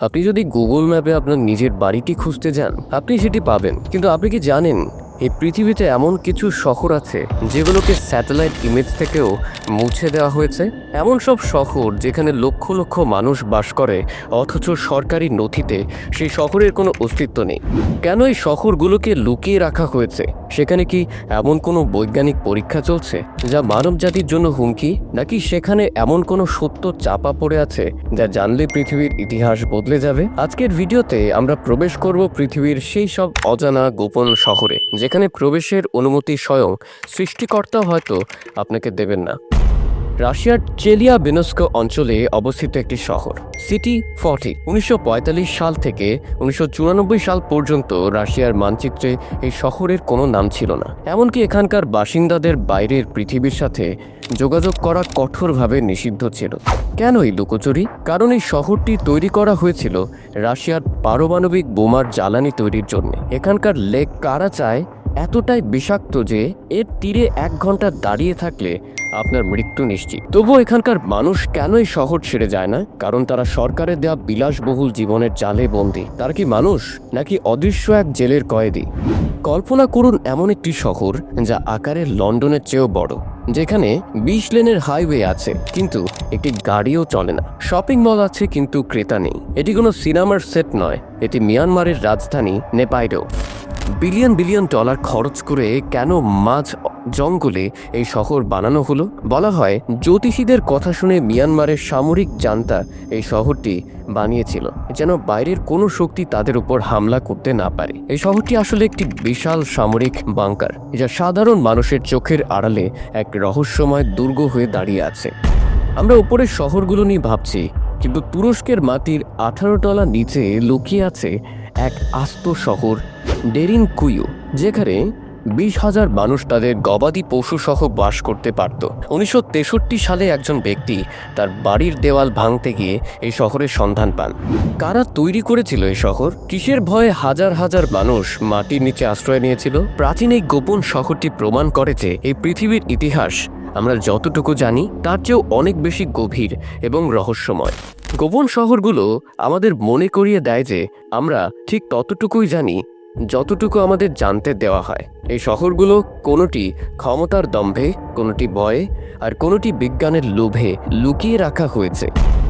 আপনি যদি গুগল ম্যাপে আপনার নিজের বাড়িটি খুঁজতে যান, আপনি সেটি পাবেন। কিন্তু আপনি কি জানেন এই পৃথিবীতে এমন কিছু শহর আছে যেগুলোকে স্যাটেলাইট ইমেজ থেকেও মুছে দেওয়া হয়েছে? এমন সব শহর যেখানে লক্ষ লক্ষ মানুষ বাস করে, অথচ সরকারি নথিতে সেই শহরের কোনো অস্তিত্ব নেই। কেন এই শহরগুলোকে লুকিয়ে রাখা হয়েছে? সেখানে কি এমন কোনো বৈজ্ঞানিক পরীক্ষা চলছে যা মানবজাতির জন্য হুমকি, নাকি সেখানে এমন কোনো সত্য চাপা পড়ে আছে যা জানলে পৃথিবীর ইতিহাস বদলে যাবে? আজকের ভিডিওতে আমরা প্রবেশ করব পৃথিবীর সেই সব অজানা গোপন শহরে যেখানে প্রবেশের অনুমতি স্বয়ং সৃষ্টিকর্তা হয়তো আপনাকে দেবেন না। রাশিয়ার চেলিয়াবিনস্ক অঞ্চলে অবস্থিত একটি শহর সিটি 40 1945 সাল থেকে 1994 সাল পর্যন্ত রাশিয়ার মানচিত্রে এই শহরের কোনো নাম ছিল না। এমনকি এখানকার বাসিন্দাদের বাইরের পৃথিবীর সাথে যোগাযোগ করা কঠোরভাবে নিষিদ্ধ ছিল। কেন এই লুকোচুরি? কারণ এই শহরটি তৈরি করা হয়েছিল রাশিয়ার পারমাণবিক বোমার জ্বালানি তৈরির জন্য। এখানকার লেক কারাচায় এতটাই বিষাক্ত যে এর তীরে 1 ঘন্টা দাঁড়িয়ে থাকলে আপনার মৃত্যু নিশ্চিত। তবুও এখানকার মানুষ কেন এই শহর ছেড়ে যায় না? কারণ তারা সরকারের দেওয়া বিলাসবহুল জীবনের জালে বন্দী। তারা কি মানুষ, নাকি অদৃশ্য এক জেলের কয়েদি? কল্পনা করুন এমন একটি শহর যা আকারে লন্ডনের চেয়েও বড়, যেখানে 20 লেনের হাইওয়ে আছে কিন্তু একটি গাড়িও চলে না। শপিং মল আছে কিন্তু ক্রেতা নেই। এটি কোনো সিনেমার সেট নয়, এটি মিয়ানমারের রাজধানী নেপাইডো। বিলিয়ন বিলিয়ন ডলার খরচ করে কেন মাঝ জঙ্গলে এই শহর বানানো হলো? বলা হয় জ্যোতিষীদের কথা শুনে মিয়ানমারের সামরিক জান্তা এই শহরটি বানিয়েছিল যেন বাইরের কোনো শক্তি তাদের উপর হামলা করতে না পারে। এই শহরটি আসলে একটি বিশাল সামরিক বাংকার যা সাধারণ মানুষের চোখের আড়ালে এক রহস্যময় দুর্গ হয়ে দাঁড়িয়ে আছে। আমরা উপরের শহরগুলো নিয়ে ভাবছি, কিন্তু তুরস্কের মাটির 18 তলা নিচে লুকিয়ে আছে এক আস্ত শহর ডেরিন কুইউ, যেখানে 20,000 মানুষ তাদের গবাদি পশু সহ বাস করতে পারত। 1963 সালে একজন ব্যক্তি তার বাড়ির দেওয়াল ভাঙতে গিয়ে এই শহরের সন্ধান পান। কারা তৈরি করেছিল এই শহর? কিসের ভয়ে হাজার হাজার মানুষ মাটির নিচে আশ্রয় নিয়েছিল? প্রাচীন এই গোপন শহরটি প্রমাণ করে যে এই পৃথিবীর ইতিহাস আমরা যতটুকু জানি তার চেয়েও অনেক বেশি গভীর এবং রহস্যময়। গোপন শহরগুলো আমাদের মনে করিয়ে দেয় যে আমরা ঠিক ততটুকুই জানি যতটুকু আমাদের জানতে দেওয়া হয়। এই শহরগুলো কোনোটি ক্ষমতার দম্ভে, কোনোটি ভয়ে, আর কোনোটি বিজ্ঞানের লোভে লুকিয়ে রাখা হয়েছে।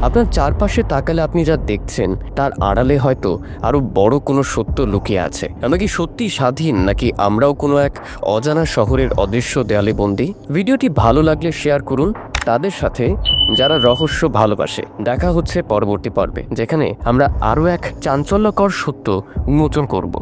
আপনার চারপাশে তাকালে আপনি যা দেখছেন তার আড়ালে হয়তো আরও বড় কোনো সত্য লুকিয়ে আছে। আমরা কি সত্যি স্বাধীন, নাকি আমরাও কোনো এক অজানা শহরের অদৃশ্য দেয়ালে বন্দী? ভিডিওটি ভালো লাগলে শেয়ার করুন তাদের সাথে যারা রহস্য ভালোবাসে। দেখা হচ্ছে পরবর্তী পর্বে, যেখানে আমরা আরও এক চাঞ্চল্যকর সত্য উন্মোচন করব।